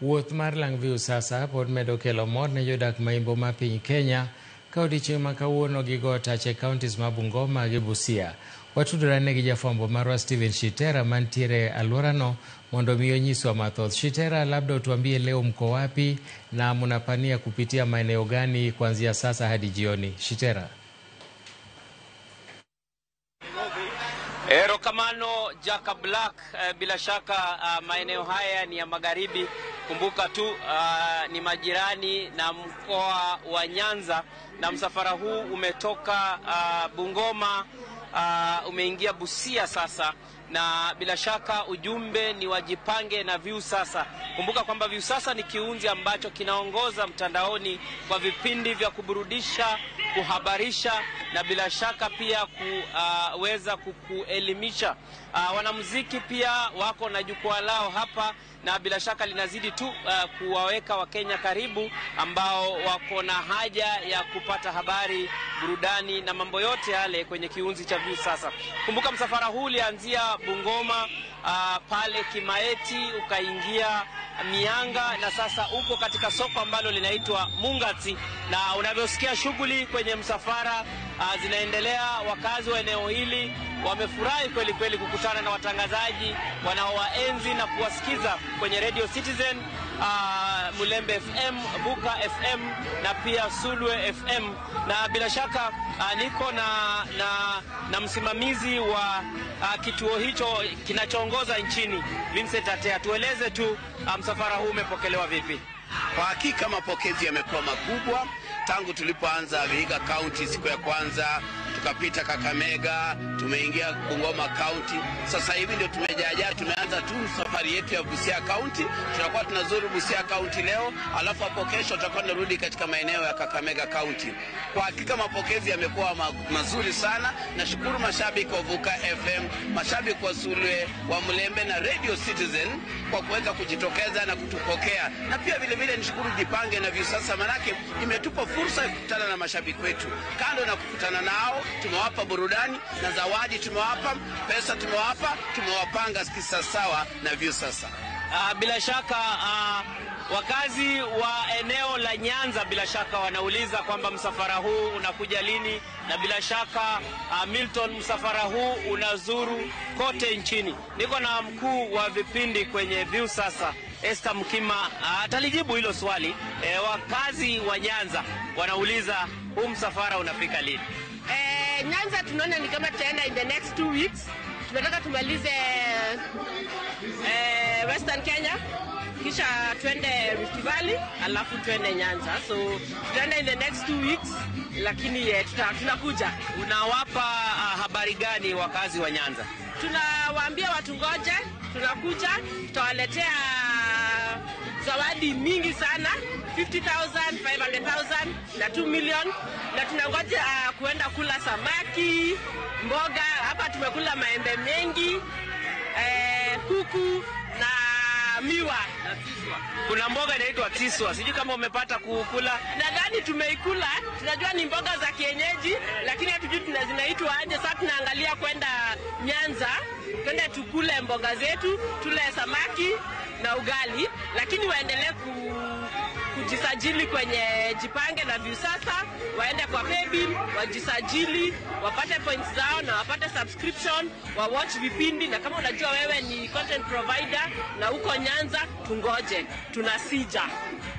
Wuoth mar Lang'Viu sasa pod medo kelo mor ne jodak maimbo ma piny Kenya ka odiechieng' ma kawuono gigo tache counties ma Bungoma gi Busia. Watudore gi jafwambo marwa Steven Shitera mantiere alworano mondo miyo nyiswa mathoth. Shitera, labda utuambie leo mko wapi na mnapania kupitia maeneo gani kuanzia sasa hadi jioni? Shitera. Rokamano Jaka Black, bila shaka maeneo haya ni ya magharibi. Kumbuka tu ni majirani na mkoa wa Nyanza, na msafara huu umetoka Bungoma umeingia Busia sasa, na bila shaka ujumbe ni wajipange na Viusasa. Kumbuka kwamba Viusasa ni kiunzi ambacho kinaongoza mtandaoni kwa vipindi vya kuburudisha, kuhabarisha na bila shaka pia kuweza kukuelimisha. Wanamuziki pia wako na jukwaa lao hapa, na bila shaka linazidi tu kuwaweka Wakenya karibu ambao wako na haja ya kupata habari, burudani na mambo yote yale kwenye kiunzi cha Viusasa. Kumbuka msafara huu ulianzia Bungoma pale Kimaeti, ukaingia Mianga na sasa uko katika soko ambalo linaitwa Mungati, na unavyosikia shughuli kwenye msafara zinaendelea. Wakazi wa eneo hili wamefurahi kweli kweli kukutana na watangazaji wanaowaenzi na kuwasikiza kwenye Radio Citizen, Mulembe FM, Buka FM na pia Sulwe FM. Na bila shaka niko na msimamizi wa kituo hicho kinachoongoza nchini, Vincent Atea. Tueleze tu msafara huu umepokelewa vipi? Kwa hakika mapokezi yamekuwa makubwa tangu tulipoanza Vihiga County siku ya kwanza, tukapita Kakamega, tumeingia Bungoma County. Sasa hivi ndio tumeanza tu safari yetu ya Busia County. Tutakuwa tunazuru Busia County leo, alafu hapo kesho tutakuwa tunarudi katika maeneo ya Kakamega County. Kwa hakika mapokezi yamekuwa mazuri sana. Nashukuru mashabiki wa Vuka FM, mashabiki wa Sulwe, wa Mulembe na Radio Citizen kwa kuweza kujitokeza na kutupokea. Na pia vile vile nishukuru Jipange na Viusasa, manake imetupa fursa ya kukutana na mashabiki wetu. Kando na kukutana nao, tumewapa burudani na zawadi, tumewapa pesa, tumewapanga kisawasawa na Viusasa. Bila shaka wakazi wa eneo la Nyanza bila shaka wanauliza kwamba msafara huu unakuja lini, na bila shaka Milton, msafara huu unazuru kote nchini. Niko na mkuu wa vipindi kwenye Viusasa, Esther Mkima, atalijibu hilo swali. Wakazi wa Nyanza wanauliza huu msafara unafika lini? Nyanza tunaona ni kama tutaenda in the next 2 weeks. Tunataka tumalize Western Kenya, kisha twende Rift Valley, alafu twende Nyanza. So tutaenda in the next 2 weeks, lakini tunakuja. Unawapa habari gani wakazi wa Nyanza? Tunawaambia watu ngoje, tunakuja, tutawaletea zawadi mingi sana, 50,000, 500,000 na 2 million, na tunangoja kuenda kula samaki, mboga. Hapa tumekula maembe mengi, kuku na miwa. Kuna mboga inaitwa tiswa, sijui kama umepata kukula. Nadhani tumeikula, tunajua ni mboga za kienyeji, lakini hatujui zinaitwa aje. Sasa tunaangalia kwenda Nyanza, twende tukule mboga zetu, tule samaki na ugali, lakini waendelee kujisajili kwenye Jipange na Viusasa, waende kwa paybill, wajisajili, wapate points zao na wapate subscription, wa watch vipindi. Na kama unajua wewe ni content provider na uko Nyanza, tungoje, tunasija.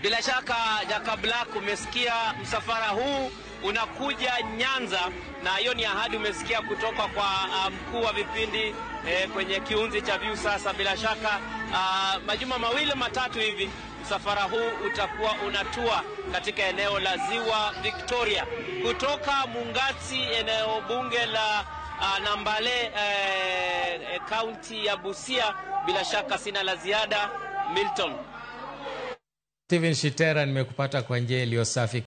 Bila shaka Jaka Black, umesikia msafara huu unakuja Nyanza, na hiyo ni ahadi umesikia kutoka kwa mkuu wa vipindi kwenye kiunzi cha Viusasa. Bila shaka majuma 2-3 hivi msafara huu utakuwa unatua katika eneo la Ziwa Victoria kutoka Mungati, eneo bunge la Nambale, kaunti ya Busia. Bila shaka sina la ziada. Milton. Steven Shitera, nimekupata kwa njia iliyo safi.